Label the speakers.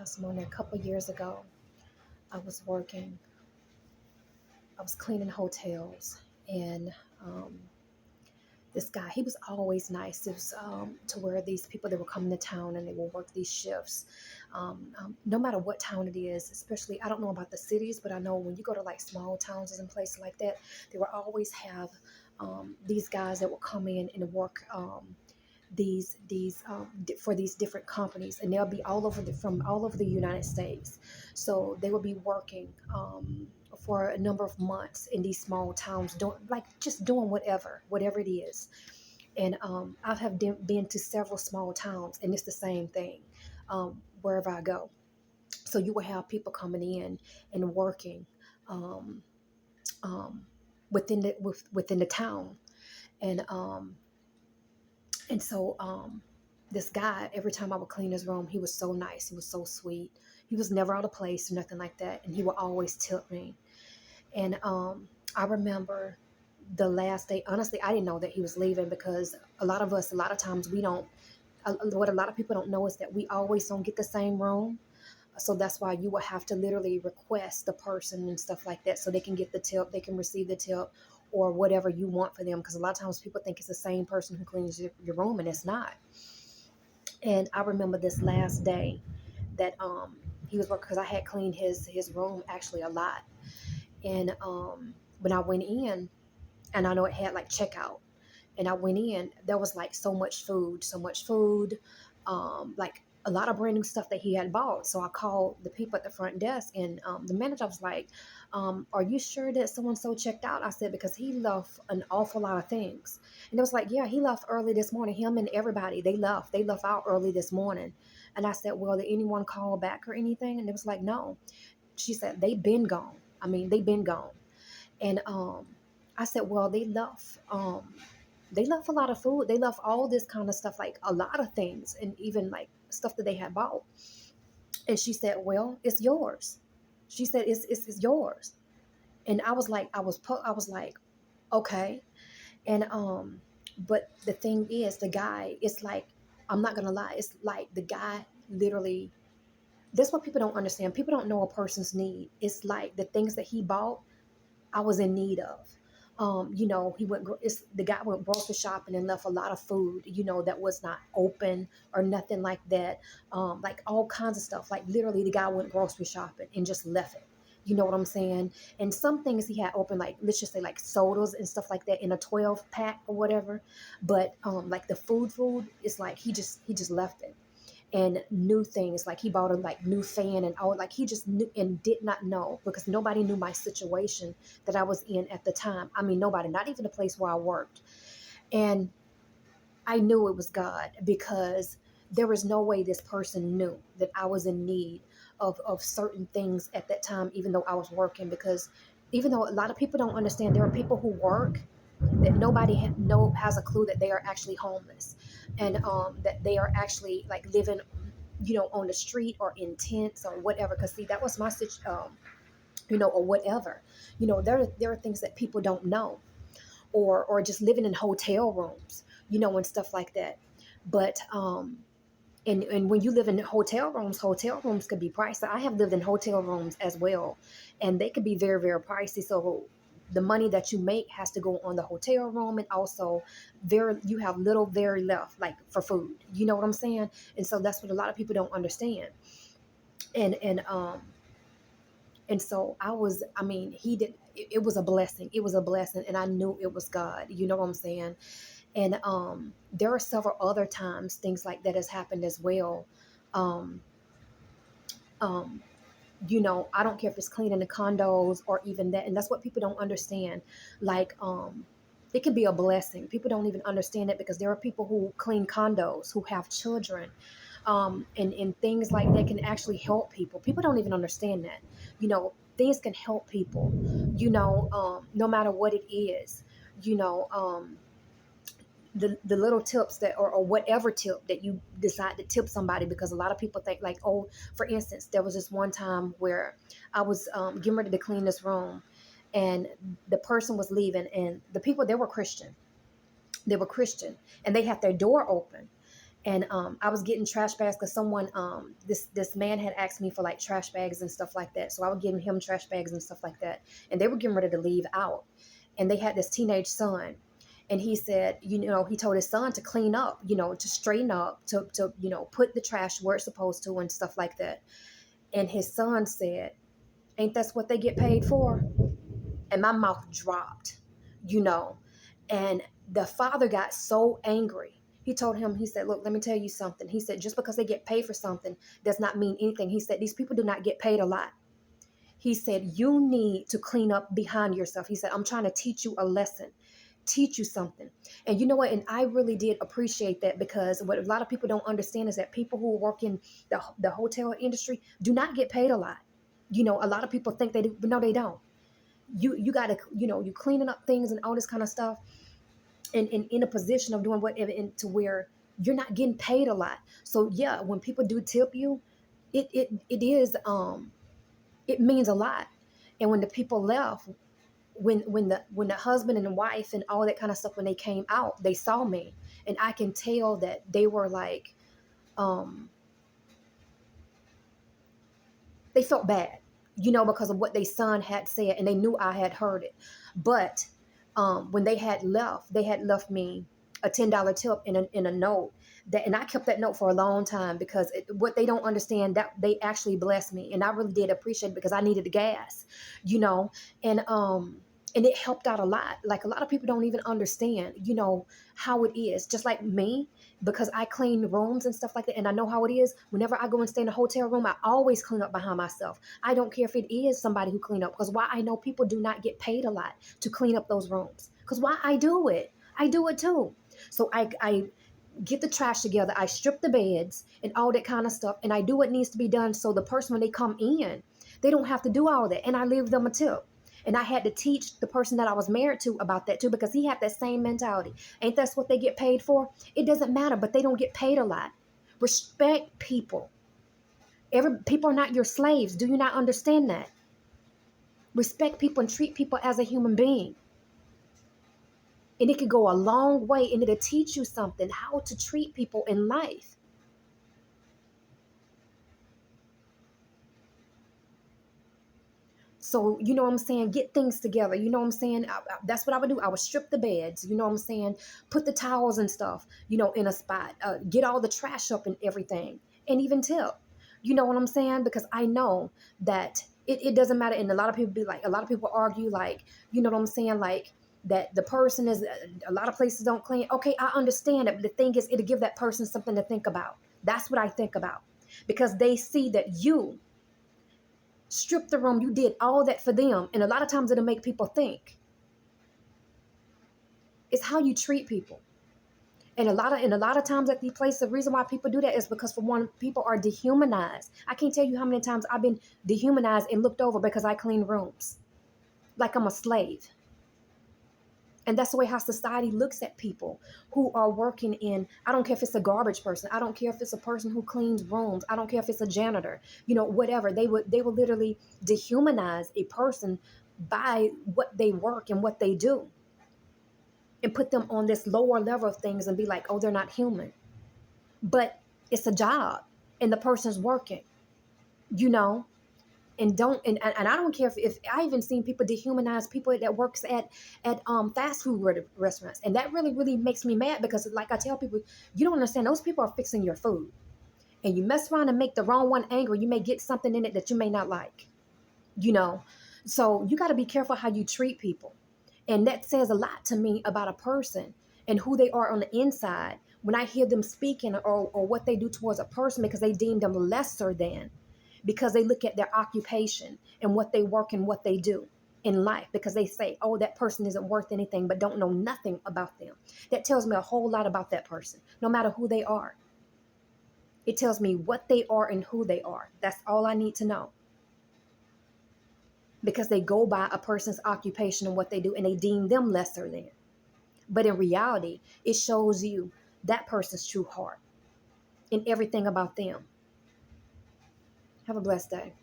Speaker 1: testimony. A couple of years ago, I was working, I was cleaning hotels, and um, this guy, he was always nice. It was to where these people that were coming to town and they will work these shifts. No matter what town it is, especially, I don't know about the cities, but I know when you go to like small towns and places like that, they will always have these guys that will come in and work. For these different companies, and they'll be from all over the United States. So they will be working for a number of months in these small towns, doing like just doing whatever it is. And I have been to several small towns, and it's the same thing wherever I go. So you will have people coming in and working um, um, within the town, and this guy, every time I would clean his room, he was so nice. He was so sweet. He was never out of place or nothing like that. And he would always tip me. And I remember the last day, honestly, I didn't know that he was leaving because a lot of times we don't, what a lot of people don't know is that we always don't get the same room. So that's why you will have to literally request the person and stuff like that so they can get the tip, they can receive the tip or whatever you want for them. Because a lot of times people think it's the same person who cleans your room, and it's not. And I remember this last day that he was working because I had cleaned his room actually a lot. And when I went in, and I know it had like checkout, and I went in, there was like so much food, like a lot of brand new stuff that he had bought. So I called the people at the front desk, and the manager was like, "Are you sure that so and so checked out?" I said, "Because he left an awful lot of things." And it was like, "Yeah, he left early this morning. Him and everybody, they left. They left out early this morning." And I said, "Well, did anyone call back or anything?" And it was like, "No." She said, "They've been gone. I mean, they've been gone." And I said, "Well, they left a lot of food. They left all this kind of stuff, like a lot of things, and even like stuff that they had bought." And she said, "Well, it's yours." She said, "It's yours." And I was like, I was like, okay. And but the thing is, the guy, it's like, I'm not gonna lie, it's like the guy literally. That's what people don't understand. People don't know a person's need. It's like the things that he bought, I was in need of. The guy went grocery shopping and left a lot of food, that was not open or nothing like that. Like all kinds of stuff. Like literally, the guy went grocery shopping and just left it. You know what I'm saying? And some things he had open, like let's just say like sodas and stuff like that in a 12 pack or whatever. But like the food, it's like he just left it. And new things, like he bought a like new fan and all, like he just knew and did not know, because nobody knew my situation that I was in at the time. I mean, nobody, not even the place where I worked. And I knew it was God, because there was no way this person knew that I was in need of certain things at that time, even though I was working. Because even though a lot of people don't understand, there are people who work that nobody has a clue that they are actually homeless, and that they are actually like living, on the street or in tents or whatever. Because see, that was my situation, or whatever. There are things that people don't know, or just living in hotel rooms, and stuff like that. But and when you live in hotel rooms could be pricey. I have lived in hotel rooms as well, and they could be very, very pricey. So the money that you make has to go on the hotel room, and also you have little very left, like for food. You know what I'm saying? And so that's what a lot of people don't understand. And so I mean, it was a blessing. It was a blessing, and I knew it was God. You know what I'm saying? And there are several other times things like that has happened as well. Um, um, I don't care if it's cleaning the condos or even that. And that's what people don't understand. Like, it can be a blessing. People don't even understand it, because there are people who clean condos who have children. And things like that can actually help people. People don't even understand that. Things can help people, no matter what it is. You know, the little tips that, or whatever tip that you decide to tip somebody. Because a lot of people think like, oh, for instance, there was this one time where I was getting ready to clean this room, and the person was leaving, and the people, they were Christian, and they had their door open. And I was getting trash bags because someone this man had asked me for like trash bags and stuff like that. So I was giving him trash bags and stuff like that. And they were getting ready to leave out. And they had this teenage son. And he said, he told his son to clean up, to straighten up, to put the trash where it's supposed to and stuff like that. And his son said, "Ain't that's what they get paid for?" And my mouth dropped, you know. And the father got so angry. He told him, he said, "Look, let me tell you something." He said, "Just because they get paid for something does not mean anything." He said, "These people do not get paid a lot." He said, "You need to clean up behind yourself." He said, "I'm trying to teach you a lesson, teach you something." And you know what? And I really did appreciate that, because what a lot of people don't understand is that people who work in the hotel industry do not get paid a lot. A lot of people think they do, but no, they don't. You got to, you cleaning up things and all this kind of stuff, and in a position of doing whatever, to where you're not getting paid a lot. So yeah, when people do tip you, it is it means a lot. And when the people left, when the husband and the wife and all that kind of stuff, when they came out, they saw me, and I can tell that they were like, um they felt bad, because of what their son had said, and they knew I had heard it. But when they had left me a $10 tip in a note, and I kept that note for a long time, because what they don't understand, that they actually blessed me, and I really did appreciate it, because I needed the gas, you know, and and it helped out a lot. Like, a lot of people don't even understand, how it is. Just like me, because I clean rooms and stuff like that, and I know how it is. Whenever I go and stay in a hotel room, I always clean up behind myself. I don't care if it is somebody who clean up, because why? I know people do not get paid a lot to clean up those rooms. Because why? I do it too. So I get the trash together, I strip the beds and all that kind of stuff, and I do what needs to be done, so the person, when they come in, they don't have to do all that, and I leave them a tip. And I had to teach the person that I was married to about that too, because he had that same mentality. Ain't that's what they get paid for? It doesn't matter, but they don't get paid a lot. Respect people. People are not your slaves. Do you not understand that? Respect people and treat people as a human being. And it could go a long way, and it'll teach you something, how to treat people in life. So, you know what I'm saying? Get things together. You know what I'm saying? That's what I would do. I would strip the beds, you know what I'm saying? Put the towels and stuff, in a spot. Get all the trash up and everything. And even tip. You know what I'm saying? Because I know that it doesn't matter. And a lot of people a lot of people argue, like, you know what I'm saying? Like, that the person is, a lot of places don't clean. Okay, I understand it. But the thing is, it'll give that person something to think about. That's what I think about. Because they see that you strip the room, you did all that for them. And a lot of times it'll make people think. It's how you treat people. And a lot of times at these places, the reason why people do that is because, for one, people are dehumanized. I can't tell you how many times I've been dehumanized and looked over because I clean rooms. Like I'm a slave. And that's the way how society looks at people who are working in, I don't care if it's a garbage person. I don't care if it's a person who cleans rooms. I don't care if it's a janitor, whatever. They would literally dehumanize a person by what they work and what they do, and put them on this lower level of things and be like, oh, they're not human. But it's a job, and the person's working, you know? And I don't care if I even seen people dehumanize people that works at fast food restaurants, and that really really makes me mad, because, like I tell people, you don't understand, those people are fixing your food, and you mess around and make the wrong one angry, you may get something in it that you may not like, you know. So you got to be careful how you treat people, and that says a lot to me about a person and who they are on the inside when I hear them speaking, or what they do towards a person, because they deem them lesser than, because they look at their occupation and what they work and what they do in life, because they say, oh, that person isn't worth anything, but don't know nothing about them. That tells me a whole lot about that person, no matter who they are. It tells me what they are and who they are. That's all I need to know, because they go by a person's occupation and what they do, and they deem them lesser than. But in reality, it shows you that person's true heart and everything about them. Have a blessed day.